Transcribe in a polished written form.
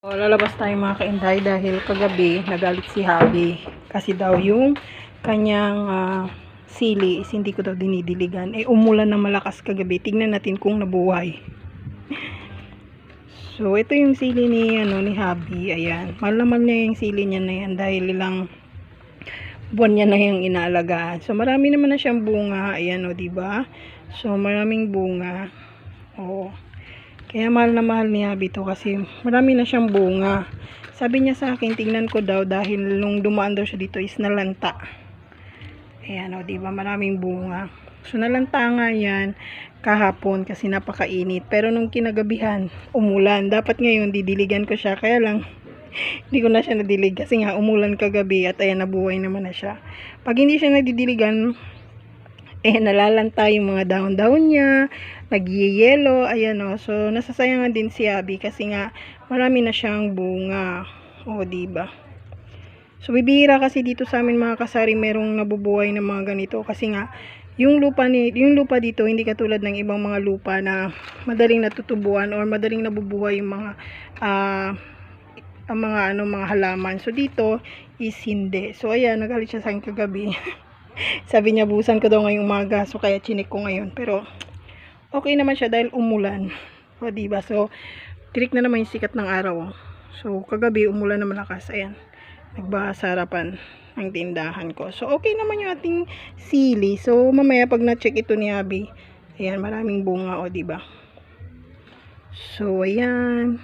O, lalabas tayo mga kainday dahil kagabi nagalit si Habi kasi daw yung kanyang sili is hindi ko daw dinidiligan. Umulan na malakas kagabi. Tingnan natin kung nabuhay. So ito yung sili ni Habi. Ayan, mahal naman niya yung sili niya na yan dahil ilang buwan niya na yung inaalagaan. So marami naman na siyang bunga. Ayan o, diba? So maraming bunga. O, kaya mahal na mahal ni Habi to kasi marami na siyang bunga. Sabi niya sa akin, tingnan ko daw dahil nung dumaan daw siya dito is nalanta. Ayan o, diba? Maraming bunga. So nalanta nga yan kahapon kasi napakainit. Pero nung kinagabihan, umulan. Dapat ngayon didiligan ko siya. Kaya lang, hindi ko na siya nadilig kasi nga umulan kagabi at ayan, nabuhay naman na siya. Pag hindi siya nadidiligan, nalalanta yung mga dahon-dahon niya, nagyeyelo, ayan o. So, nasasayangan din si Abby kasi nga marami na siyang bunga. O, diba? So, bibihira kasi dito sa amin mga kasari merong nabubuhay ng mga ganito kasi nga yung lupa dito hindi katulad ng ibang mga lupa na madaling natutubuan or madaling nabubuhay yung mga mga halaman. So, dito is hindi. So, ayan, nagalit siya sa akin kagabi. Sabi niya busan ko daw ngayong umaga, so kaya chinik ko ngayon. Pero okay naman siya dahil umulan. O diba? So tirik na naman yung sikat ng araw. So kagabi umulan na malakas. Ayan, nagbaha sa harapan ng tindahan ko. So okay naman yung ating sili. So mamaya pag na-check ito ni Abby, ayan, maraming bunga o diba? So ayan.